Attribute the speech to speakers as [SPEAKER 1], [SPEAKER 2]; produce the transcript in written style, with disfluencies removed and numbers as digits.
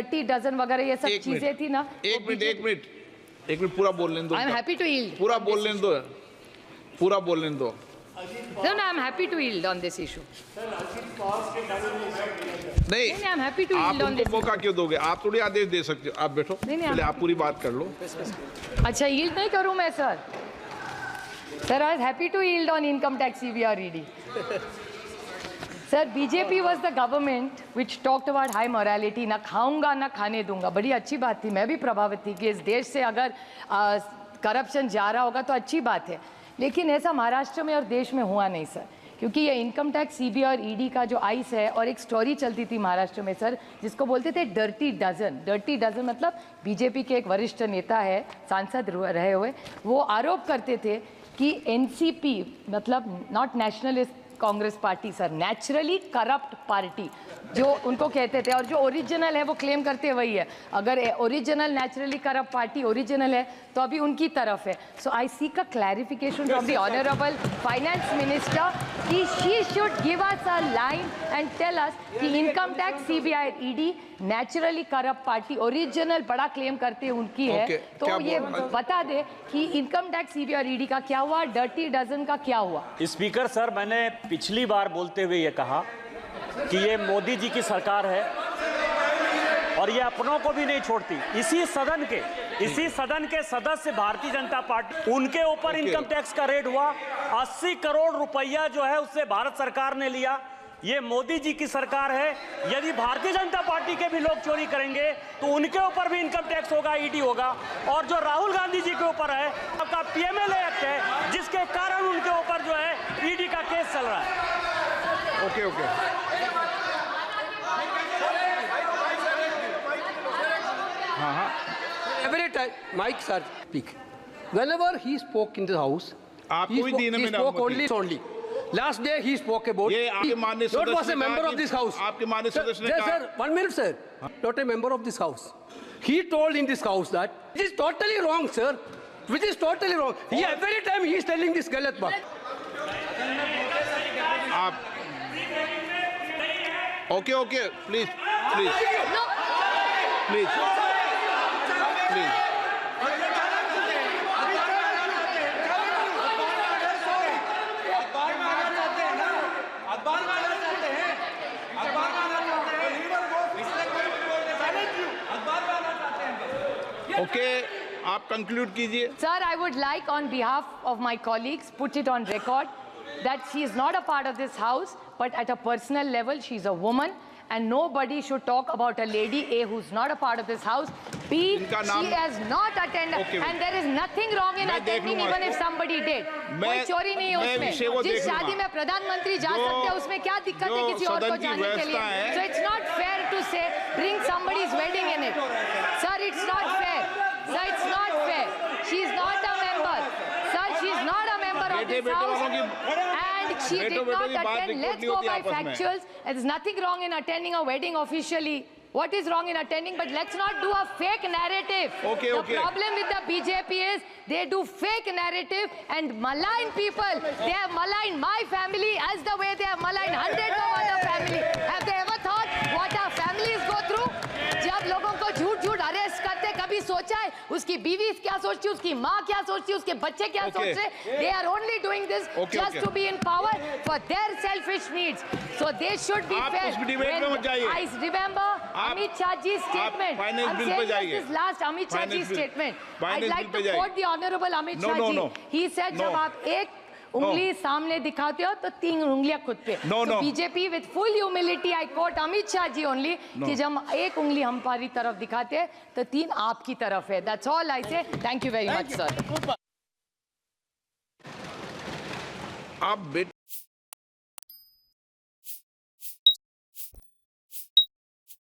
[SPEAKER 1] Dirty dozen वगैरह ये सब चीजें थी ना।
[SPEAKER 2] एक मिनट पूरा बोलने दो।
[SPEAKER 1] I am happy to yield.
[SPEAKER 2] पूरा बोलने दो, पूरा बोलने दो।
[SPEAKER 1] No, I am happy to yield on this issue.
[SPEAKER 2] नहीं,
[SPEAKER 1] I am happy to yield on
[SPEAKER 2] आप
[SPEAKER 1] this.
[SPEAKER 2] उनको मौका क्यों दोगे? आप थोड़ी आदेश दे सकते हो। आप बैठो, पहले आप पूरी बात कर लो।
[SPEAKER 1] अच्छा, yield नहीं करूँ मैं sir? Sir, I was happy to yield on income tax CBR ED. Sir, BJP was the government which talked about high morality. ना खाऊंगा ना खाने दूंगा, बड़ी अच्छी बात थी। मैं भी प्रभावित थी कि इस देश से अगर करप्शन जा रहा होगा तो अच्छी बात है, लेकिन ऐसा महाराष्ट्र में और देश में हुआ नहीं सर, क्योंकि ये इनकम टैक्स सीबीआई और ईडी का जो आइस है, और एक स्टोरी चलती थी महाराष्ट्र में सर जिसको बोलते थे डर्टी डजन। डर्टी डजन मतलब बीजेपी के एक वरिष्ठ नेता है, सांसद रहे हुए, वो आरोप करते थे कि एनसीपी मतलब not nationalist Congress party sir, naturally corrupt party जो उनको कहते थे, और जो ओरिजिनल है वो क्लेम करते वही है। अगर original naturally corrupt party original है तो अभी उनकी तरफ है। So I seek a clarification from the honourable finance minister कि she should give us a line and tell us कि income tax CBI ED naturally corrupt party original बड़ा claim करते हैं उनकी है। तो ये बता दे कि इनकम टैक्स सीबीआई ईडी का क्या हुआ, डर्टी डजन का क्या हुआ?
[SPEAKER 3] स्पीकर सर, मैंने पिछली बार बोलते हुए ये कहा कि ये मोदी जी की सरकार है और ये अपनों को भी नहीं छोड़ती। इसी सदन के सदस्य भारतीय जनता पार्टी, उनके ऊपर इनकम टैक्स का रेड हुआ। 80 करोड़ रुपया जो है उससे भारत सरकार ने लिया। ये मोदी जी की सरकार है। यदि भारतीय जनता पार्टी के भी लोग चोरी करेंगे तो उनके ऊपर भी इनकम टैक्स होगा, ईडी होगा। और जो राहुल गांधी जी के ऊपर है, आपका पीएमएलए एक्ट है जिसके कारण उनके ऊपर जो है ईडी का केस चल रहा है।
[SPEAKER 2] Okay
[SPEAKER 4] Every time, Mike sir speak. Whenever he spoke in the house, he spoke only. Last day he spoke about. Not was a member of this house.
[SPEAKER 2] आपके माननीय सदस्य ने कहा.
[SPEAKER 4] Sir, 1 minute, sir. Not a member of this house. He told in this house that it is totally wrong, sir. Which is totally wrong. Every time he is telling this galat baat.
[SPEAKER 2] आप okay, please. Okay, आप conclude कीजिए.
[SPEAKER 1] Sir, I would like on behalf of my colleagues put it on record that she is not a part of this house, but at a personal level she is a woman and nobody should talk about a lady A who's not a part of this house. B, she has not attended and there is nothing wrong in attending even if somebody did. कोई चोरी नहीं है उसमें. जिस शादी में प्रधानमंत्री जा सकते हैं उसमें क्या दिक्कत है किसी और को जाने के लिए? So it's not fair to say bring somebody's wedding in it. Sir, it's not fair. Sir, it's not fair. She is not a member. Sir, she is not a member of this house. And she did not attend. Let's go by factuals. There's nothing wrong in attending a wedding officially. What is wrong in attending? But let's not do a fake narrative. The problem with the BJP is they do fake narrative and malign people. They have maligned my family as the way they have maligned hundreds of other families. Have they ever thought what our families go through? जब लोगों को झूठ arrest करते, कभी सोचा है उसकी बीवी क्या सोचती है, उसकी माँ क्या सोचती है, उसके बच्चे क्या सोच रहे? They are only doing this just to be in power for their selfish needs. So they should be fair. I remember Amit Shahji's statement. I'm saying this last Amit Shahji's statement. I'd like to quote the Honorable Amit Shahji. He said जब आप एक उंगली सामने दिखाते हो तो 3 उंगलियां खुद पे. So BJP with full humility I quote Amit Shah ji only कि जब एक उंगली हमारी तरफ दिखाते हैं तो 3 आपकी तरफ है. That's all I say. Thank you very much, sir.
[SPEAKER 2] आप